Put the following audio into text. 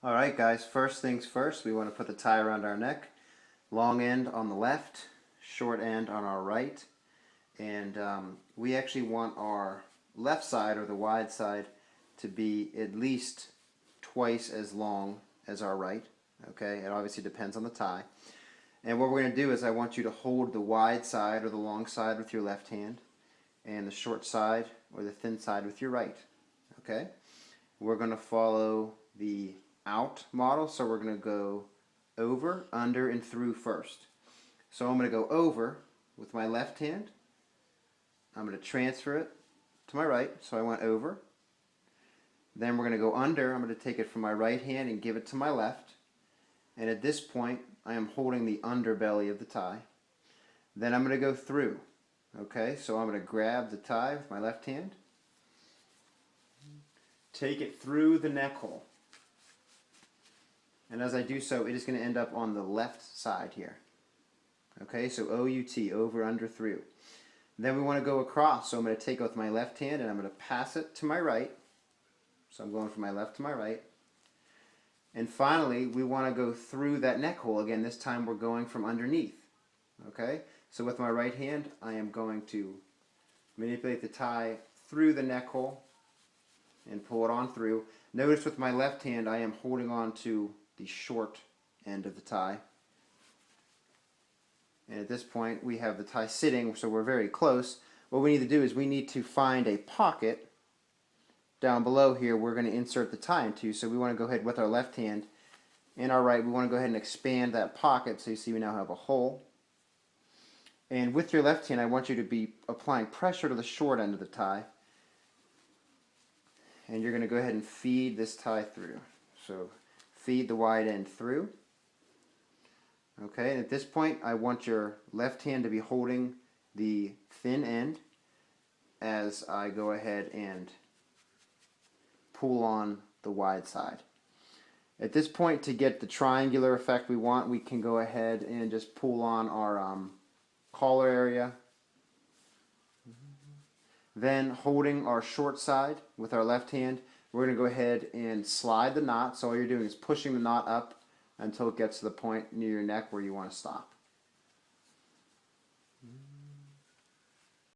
Alright guys, first things first, we want to put the tie around our neck. Long end on the left, short end on our right. And we actually want our left side, or the wide side, to be at least twice as long as our right. Okay, it obviously depends on the tie. And what we're going to do is I want you to hold the wide side or the long side with your left hand, and the short side or the thin side with your right. Okay? We're going to follow the out model, so we're going to go over, under, and through first. So I'm going to go over with my left hand. I'm going to transfer it to my right, so I went over. Then we're going to go under. I'm going to take it from my right hand and give it to my left. And at this point, I am holding the underbelly of the tie. Then I'm going to go through. Okay, so I'm going to grab the tie with my left hand, take it through the neck hole. And as I do so, it is going to end up on the left side here. Okay, so O-U-T, over, under, through. Then we want to go across, so I'm going to take it with my left hand and I'm going to pass it to my right. So I'm going from my left to my right. And finally, we want to go through that neck hole. Again, this time we're going from underneath. Okay, so with my right hand, I am going to manipulate the tie through the neck hole and pull it on through. Notice with my left hand, I am holding on to the short end of the tie. And at this point, we have the tie sitting, so we're very close. What we need to do is we need to find a pocket down below here we're going to insert the tie into. So we want to go ahead with our left hand and our right. We want to go ahead and expand that pocket, so you see we now have a hole. And with your left hand, I want you to be applying pressure to the short end of the tie. And you're going to go ahead and feed this tie through. So feed the wide end through. Okay, and at this point, I want your left hand to be holding the thin end as I go ahead and pull on the wide side. At this point, to get the triangular effect we want, we can go ahead and just pull on our collar area. Then, holding our short side with our left hand, we're going to go ahead and slide the knot. So all you're doing is pushing the knot up until it gets to the point near your neck where you want to stop.